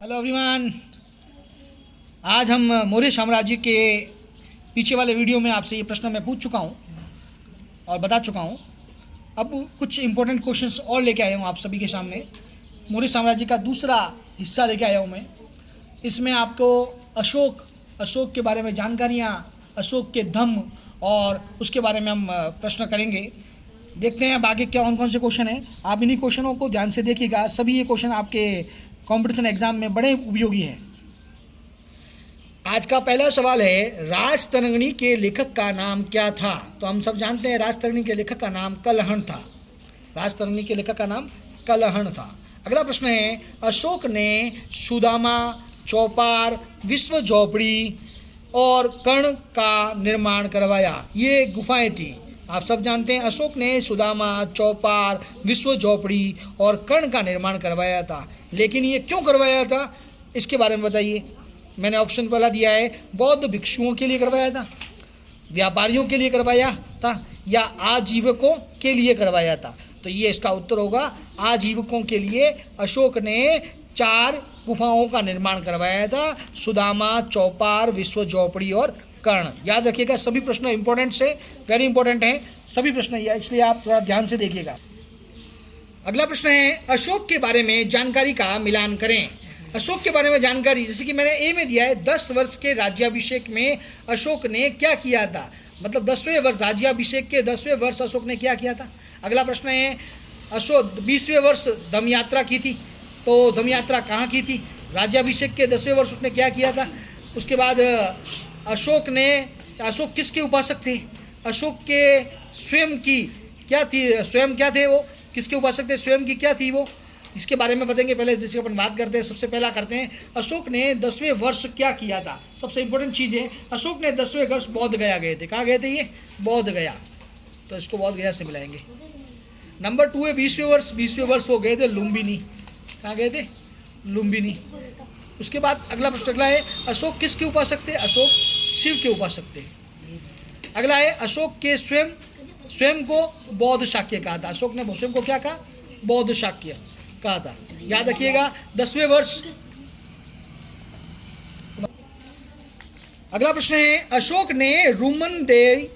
Hello everyone. आज हम मौर्य साम्राज्य के पीछे वाले वीडियो में आपसे ये प्रश्न मैं पूछ चुका हूँ और बता चुका हूँ। अब कुछ इम्पोर्टेंट क्वेश्चंस और लेके आया हूँ आप सभी के सामने। मौर्य साम्राज्य का दूसरा हिस्सा लेके आया हूँ मैं। इसमें आपको अशोक के बारे में जानकारियाँ, अशोक के धम्म और उसके बारे में हम प्रश्न करेंगे। देखते हैं अब आगे क्या कौन से क्वेश्चन हैं। आप इन्हीं क्वेश्चनों को ध्यान से देखिएगा। सभी ये क्वेश्चन आपके कंपटीशन एग्जाम में बड़े उपयोगी हैं। आज का पहला सवाल है, राजतरंगिणी के लेखक का नाम क्या था? तो हम सब जानते हैं राजतरंगिणी के लेखक का नाम कलहण था। राजतरंगिणी के लेखक का नाम कलहण था। अगला प्रश्न है, अशोक ने सुदामा, चौपार, विश्व झोपड़ी और कर्ण का निर्माण करवाया। ये गुफाएं थी। आप सब जानते हैं अशोक ने सुदामा, चौपार, विश्व झोपड़ी और कर्ण का निर्माण करवाया था। लेकिन ये क्यों करवाया था, इसके बारे में बताइए। मैंने ऑप्शन पहला दिया है, बौद्ध भिक्षुओं के लिए करवाया था, व्यापारियों के लिए करवाया था या आजीविकों के लिए करवाया था। तो ये इसका उत्तर होगा आजीविकों के लिए। अशोक ने 4 गुफाओं का निर्माण करवाया था, सुदामा, चौपार, विश्व झोपड़ी और कर्ण। याद रखिएगा, सभी प्रश्न इंपॉर्टेंट से वेरी इंपॉर्टेंट हैं सभी प्रश्न, इसलिए आप थोड़ा ध्यान से देखिएगा। अगला प्रश्न है, अशोक के बारे में जानकारी का मिलान करें। अशोक के बारे में जानकारी, जैसे कि मैंने ए में दिया है, 10 वर्ष के राज्याभिषेक में अशोक ने क्या किया था। मतलब 10वें वर्ष, राज्याभिषेक के 10वें वर्ष अशोक ने क्या किया था। अगला प्रश्न है, अशोक 20वें वर्ष धम्म यात्रा की थी, तो धम्म यात्रा कहाँ की थी। राज्याभिषेक के 10वें वर्ष उसने क्या किया था। उसके बाद अशोक किसके उपासक थे। अशोक के स्वयं की क्या थी, स्वयं क्या थे वो, किसके उपासक थे, स्वयं की क्या थी वो, इसके बारे में बताएंगे। पहले जैसे अपन बात करते हैं, सबसे पहला करते हैं, अशोक ने 10वें वर्ष क्या किया था। सबसे इंपॉर्टेंट चीज़ है, अशोक ने 10वें वर्ष बोध गया गए थे। कहाँ गए थे ये, बोध गया, तो इसको बोध गया से मिलाएंगे। नंबर 2 है 20वें वर्ष वो गए थे लुम्बिनी। कहाँ गए थे, लुम्बिनी। उसके बाद अगला प्रश्न अगला है, अशोक किसके उपासक थे। अशोक शिव के उपासक थे। अगला है, अशोक के स्वयं को बौद्ध शाक्य कहा था। अशोक ने स्वयं को क्या कहा, बौद्ध शाक्य कहा था। याद रखिएगा 10वें वर्ष। अगला प्रश्न है, अशोक ने रोमन देय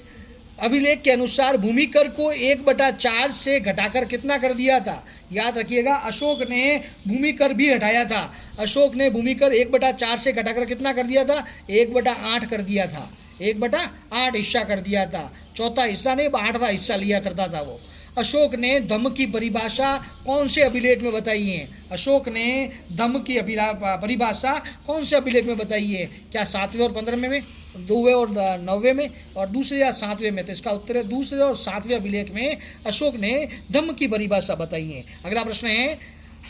अभिलेख के अनुसार भूमि कर को 1/4 से घटाकर कितना कर दिया था। याद रखिएगा, अशोक ने भूमि कर भी हटाया था। अशोक ने भूमि कर 1/4 से घटाकर कितना कर दिया था, 1/8 कर दिया था। 1/8 हिस्सा कर दिया था। चौथा हिस्सा नहीं, 8वां हिस्सा लिया करता था वो। अशोक ने धम्म की परिभाषा कौन से अभिलेख में बताई है। अशोक ने धम्म की परिभाषा कौन से अभिलेख में बताई है। क्या 7वें और 15वें में, 2वें और 9वें में, और दूसरे या 7वें में। तो इसका उत्तर है दूसरे और 7वें अभिलेख में अशोक ने धम्म की परिभाषा बताई है। अगला प्रश्न है,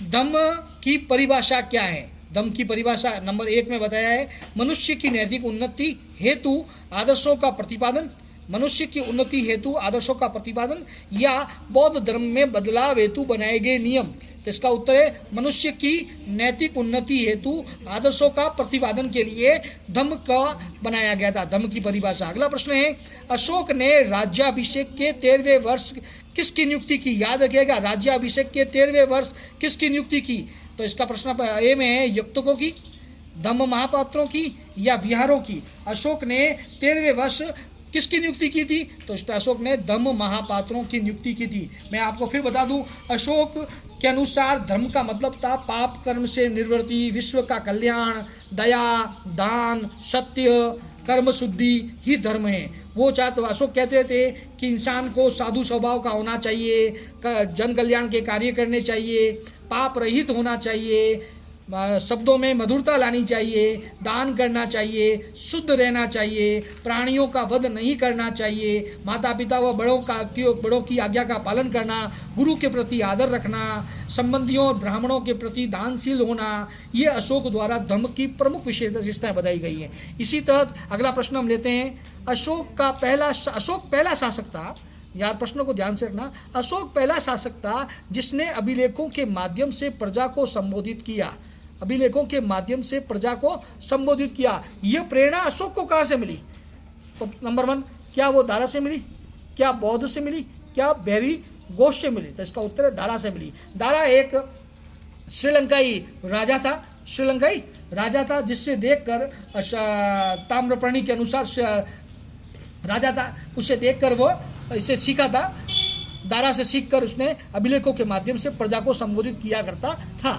धम्म की परिभाषा क्या है। धम्म की परिभाषा नंबर 1 में बताया है, मनुष्य की नैतिक उन्नति हेतु आदर्शों का प्रतिपादन, मनुष्य की उन्नति हेतु आदर्शों का प्रतिपादन या बौद्ध धर्म में बदलाव हेतु बनाए गए नियम। तो इसका उत्तर है मनुष्य की नैतिक उन्नति हेतु आदर्शों का प्रतिपादन के लिए धम्म का बनाया गया था, धम्म की परिभाषा। अगला प्रश्न है, अशोक ने राज्याभिषेक के 13वें वर्ष किसकी नियुक्ति की। याद रखिएगा, राज्याभिषेक के 13वें वर्ष किसकी नियुक्ति की। तो इसका प्रश्न ए में है, युक्तकों की, धम्म महापात्रों की या विहारों की। अशोक ने 13वें वर्ष किसकी नियुक्ति की थी, तो अशोक ने धम्म महापात्रों की नियुक्ति की थी। मैं आपको फिर बता दूं, अशोक के अनुसार धर्म का मतलब था पाप कर्म से निवृत्ति, विश्व का कल्याण, दया, दान, सत्य, कर्म शुद्धि ही धर्म है। वो चाहते, अशोक कहते थे कि इंसान को साधु स्वभाव का होना चाहिए, जन कल्याण के कार्य करने चाहिए, पाप रहित होना चाहिए, शब्दों में मधुरता लानी चाहिए, दान करना चाहिए, शुद्ध रहना चाहिए, प्राणियों का वध नहीं करना चाहिए, माता पिता व बड़ों की आज्ञा का पालन करना, गुरु के प्रति आदर रखना, संबंधियों और ब्राह्मणों के प्रति दानशील होना, ये अशोक द्वारा धम्म की प्रमुख विशेषताएं बताई गई हैं। इसी तहत अगला प्रश्न हम लेते हैं, अशोक पहला शासक था। यार प्रश्नों को ध्यान से रखना। अशोक पहला शासक था जिसने अभिलेखों के माध्यम से प्रजा को संबोधित किया। अभिलेखों के माध्यम से प्रजा को संबोधित किया। यह प्रेरणा अशोक को कहाँ से मिली। तो नंबर 1, क्या वो दारा से मिली, क्या बौद्ध से मिली, क्या बैरी घोष से मिली। तो इसका उत्तर है दारा से मिली। दारा एक श्रीलंकाई राजा था श्रीलंकाई राजा था, जिससे देखकर ताम्रपर्णी के अनुसार राजा था, उससे देखकर वो इसे सीखा था, दारा से सीखकर उसने अभिलेखों के माध्यम से प्रजा को संबोधित किया करता था।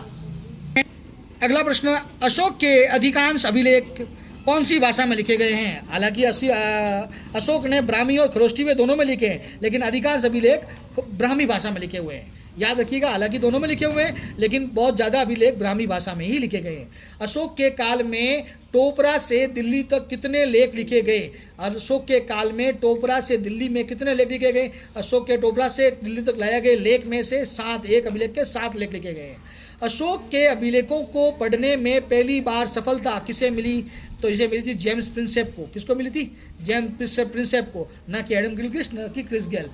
अगला प्रश्न, अशोक के अधिकांश अभिलेख कौन सी भाषा में लिखे गए हैं? हालांकि अशोक ने ब्राह्मी और खरोष्टी में दोनों में लिखे हैं, लेकिन अधिकांश अभिलेख ब्राह्मी भाषा में लिखे हुए हैं। याद रखिएगा, हालांकि दोनों में लिखे हुए हैं, लेकिन बहुत ज़्यादा अभिलेख ब्राह्मी भाषा में ही लिखे गए हैं। अशोक के काल में टोपरा से दिल्ली तक कितने लेख लिखे गए? अशोक के काल में टोपरा से दिल्ली में कितने लेख लिखे गए? अशोक के टोपरा से दिल्ली तक लाया गए लेख में से 7, एक अभिलेख के 7 लेख लिखे गए हैं। अशोक के अभिलेखों को पढ़ने में पहली बार सफलता किसे मिली? तो इसे मिली थी जेम्स प्रिंसेप को। किसको मिली थी? जेम्स प्रिंसेप को, ना कि एडम गिलक्रिस्ट, ना कि क्रिस गेल।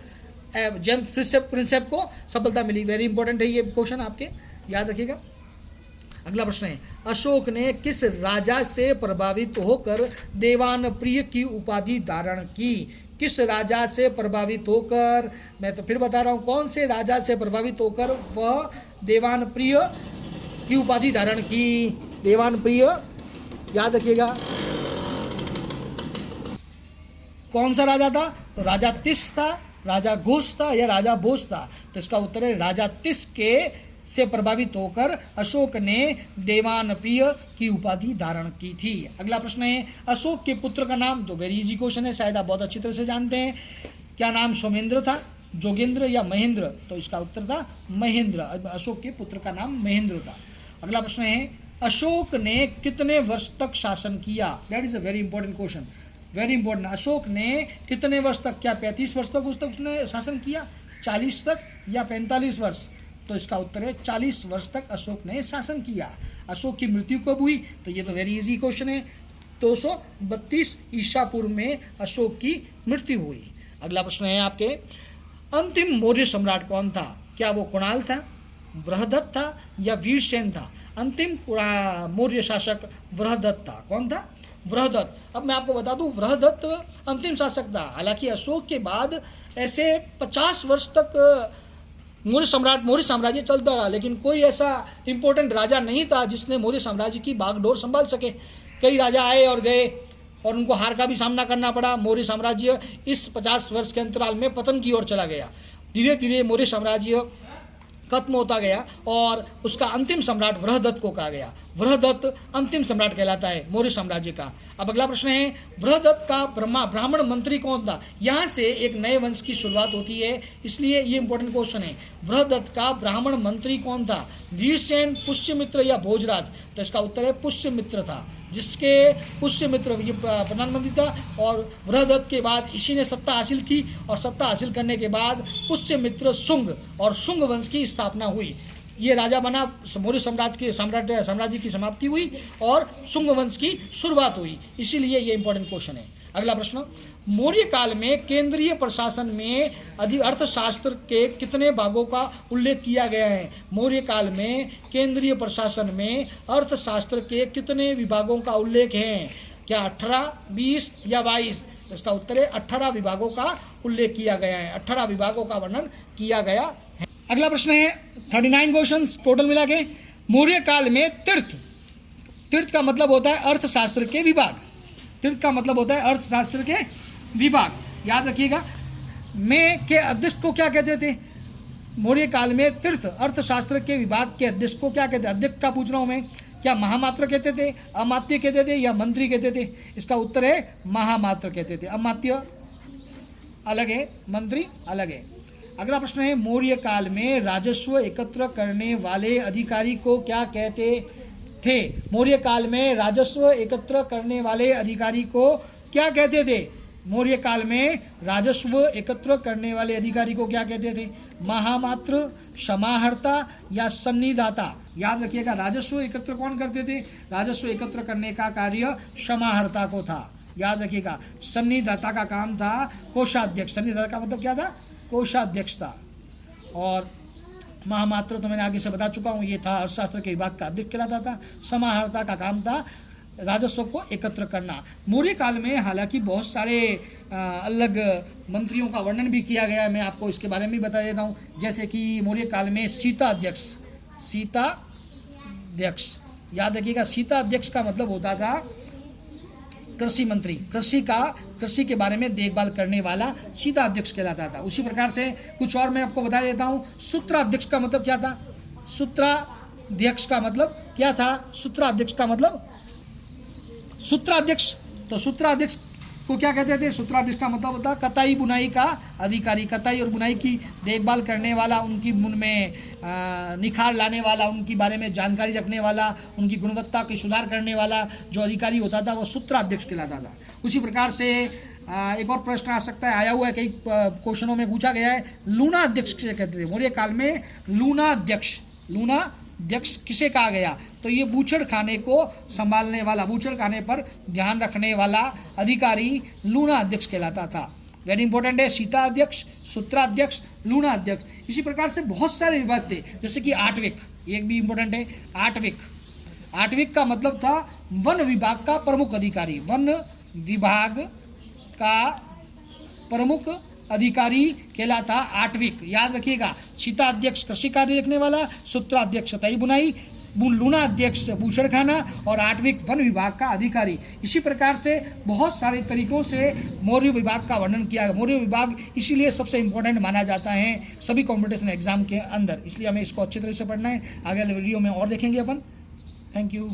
जेम्स प्रिंसेप को सफलता मिली। वेरी इंपॉर्टेंट है ये क्वेश्चन, आपके याद रखिएगा। अगला प्रश्न है, अशोक ने किस राजा से प्रभावित होकर देवान प्रिय की उपाधि धारण की? किस राजा से प्रभावित होकर, मैं तो फिर बता रहा हूँ, कौन से राजा से प्रभावित होकर वह देवान प्रिय की उपाधि धारण की? देवान प्रिय, याद रखिएगा, कौन सा राजा था? तो राजा तिस था, राजा घोष था, या राजा बोस था? तो इसका उत्तर है राजा तिस के से प्रभावित होकर अशोक ने देवान प्रिय की उपाधि धारण की थी। अगला प्रश्न है, अशोक के पुत्र का नाम, जो वेरी इजी क्वेश्चन है, शायद आप बहुत अच्छी तरह से जानते हैं। क्या नाम सोमेंद्र था, जोगेंद्र या महेंद्र? तो इसका उत्तर था महेंद्र। अशोक के पुत्र का नाम महेंद्र था। अगला प्रश्न है, अशोक ने कितने वर्ष तक शासन किया? That is a very important question, very important. Ashok ने कितने वर्ष तक, क्या 35 वर्ष तक उसने शासन किया, 40 तक या 45 वर्ष? तो इसका उत्तर है 40 वर्ष तक अशोक ने शासन किया। अशोक की मृत्यु कब हुई? तो ये तो वेरी इजी क्वेश्चन है, 232 ईसा पूर्व में अशोक की मृत्यु हुई। अगला प्रश्न है आपके, अंतिम मौर्य सम्राट कौन था? क्या वो कुणाल था, बृहदत्त था या वीरसेन था? अंतिम मौर्य शासक बृहदत्त था। कौन था? बृहदत्त। अब मैं आपको बता दूं, बृहदत्त अंतिम शासक था। हालांकि अशोक के बाद ऐसे 50 वर्ष तक मौर्य साम्राज्य चलता रहा, लेकिन कोई ऐसा इंपॉर्टेंट राजा नहीं था जिसने मौर्य साम्राज्य की बागडोर संभाल सके। कई राजा आए और गए और उनको हार का भी सामना करना पड़ा। मौर्य साम्राज्य इस 50 वर्ष के अंतराल में पतन की ओर चला गया। धीरे धीरे मौर्य साम्राज्य खत्म होता गया और उसका अंतिम सम्राट बृहदत्त को कहा गया। बृहदत्त अंतिम सम्राट कहलाता है मौर्य साम्राज्य का। अब अगला प्रश्न है, बृहदत्त का ब्राह्मण मंत्री कौन था? यहाँ से एक नए वंश की शुरुआत होती है, इसलिए ये इंपॉर्टेंट क्वेश्चन है। बृहदत्त का ब्राह्मण मंत्री कौन था? वीरसेन, पुष्यमित्र या भोजराज? तो इसका उत्तर है पुष्यमित्र था, जिसके पुष्यमित्र ये प्रधानमंत्री था। और बृहदत्त के बाद इसी ने सत्ता हासिल की और सत्ता हासिल करने के बाद पुष्यमित्र शुंग और शुंग वंश की स्थापना हुई। ये राजा बना, मौर्य साम्राज्य की समाप्ति हुई और शुंग वंश की शुरुआत हुई। इसीलिए ये इंपॉर्टेंट क्वेश्चन है। अगला प्रश्न, मौर्य काल में केंद्रीय प्रशासन में अर्थशास्त्र के कितने भागों का उल्लेख किया गया है? मौर्य काल में केंद्रीय प्रशासन में अर्थशास्त्र के कितने विभागों का उल्लेख है? क्या 18, 20 या 22? इसका उत्तर है 18 विभागों का उल्लेख किया गया है। 18 विभागों का वर्णन किया गया है। अगला प्रश्न है 39 क्वेश्चन टोटल मिला के। मौर्य काल में तीर्थ का मतलब होता है अर्थशास्त्र के विभाग। तीर्थ का मतलब होता है अर्थशास्त्र के विभाग। याद रखिएगा, में के अध्यक्ष को क्या कहते थे? मौर्य काल में तीर्थ अर्थशास्त्र के विभाग के अध्यक्ष को क्या कहते? अध्यक्ष का पूछ रहा हूं मैं। क्या महामात्र कहते थे, अमात्य कहते थे या मंत्री कहते थे? इसका उत्तर है महामात्र कहते थे। अमात्य अलग है, मंत्री अलग है। अगला प्रश्न है, मौर्य काल में राजस्व एकत्र करने वाले अधिकारी को क्या कहते थे? मौर्य काल में राजस्व एकत्र करने वाले अधिकारी को क्या कहते थे? मौर्य काल में राजस्व एकत्र करने वाले अधिकारी को क्या कहते थे? महामात्र, समाहर्ता या सन्निधाता? याद रखिएगा, राजस्व एकत्र कौन करते थे? राजस्व एकत्र करने का कार्य समाहर्ता को था। याद रखिएगा, सन्निधाता का काम था कोषाध्यक्ष। सन्निधाता का मतलब क्या था? कोषाध्यक्ष था। और महामात्र तो मैंने आगे से बता चुका हूँ, ये था अर्थशास्त्र के विभाग का अध्यक्ष कहलाता था। समाहर्ता का काम था राजस्व को एकत्र करना। मौर्य काल में हालांकि बहुत सारे अलग मंत्रियों का वर्णन भी किया गया है, मैं आपको इसके बारे में भी बता देता हूँ। जैसे कि मौर्य काल में सीता अध्यक्ष, याद रखिएगा, सीता अध्यक्ष का मतलब होता था कृषि मंत्री, कृषि के बारे में देखभाल करने वाला सीता अध्यक्ष कहलाता था। उसी प्रकार से कुछ और मैं आपको बता देता हूँ। सूत्राध्यक्ष का मतलब क्या था? सूत्राध्यक्ष का मतलब क्या था? सूत्राध्यक्ष का मतलब सूत्राध्यक्ष, तो सूत्राध्यक्ष को क्या कहते थे? सूत्राध्यक्ष का मतलब होता कताई बुनाई का अधिकारी, कताई और बुनाई की देखभाल करने वाला, उनकी उनमें निखार लाने वाला, उनके बारे में जानकारी रखने वाला, उनकी गुणवत्ता की सुधार करने वाला जो अधिकारी होता था वो सूत्राध्यक्ष कहलाता था। उसी प्रकार से एक और प्रश्न आ सकता है, आया हुआ है, कई क्वेश्चनों में पूछा गया है, लूणाध्यक्ष किसे कहते थे? मौर्य काल में लूणाध्यक्ष किसे कहा गया? तो ये बूचड़ खाने को संभालने वाला, बूचड़ खाने पर ध्यान रखने वाला अधिकारी लूणाध्यक्ष कहलाता था। वेरी इंपॉर्टेंट है, सीता अध्यक्ष, सूत्राध्यक्ष, लूणाध्यक्ष। इसी प्रकार से बहुत सारे विभाग थे, जैसे कि आठविक, एक भी इंपॉर्टेंट है, आठविक का मतलब था वन विभाग का प्रमुख अधिकारी, वन विभाग का प्रमुख अधिकारी कहलाता आठविक। याद रखिएगा, सीता अध्यक्ष कृषि कार्य देखने वाला, सूत्राध्यक्ष कताई बुनाई, लूणाध्यक्ष बूचड़ खाना और आठविक वन विभाग का अधिकारी। इसी प्रकार से बहुत सारे तरीकों से मौर्य विभाग का वर्णन किया गया। मौर्य विभाग इसीलिए सबसे इम्पोर्टेंट माना जाता है सभी कॉम्पिटिशन एग्जाम के अंदर, इसलिए हमें इसको अच्छी तरह से पढ़ना है। आगे वाले वीडियो में और देखेंगे अपन। Thank you.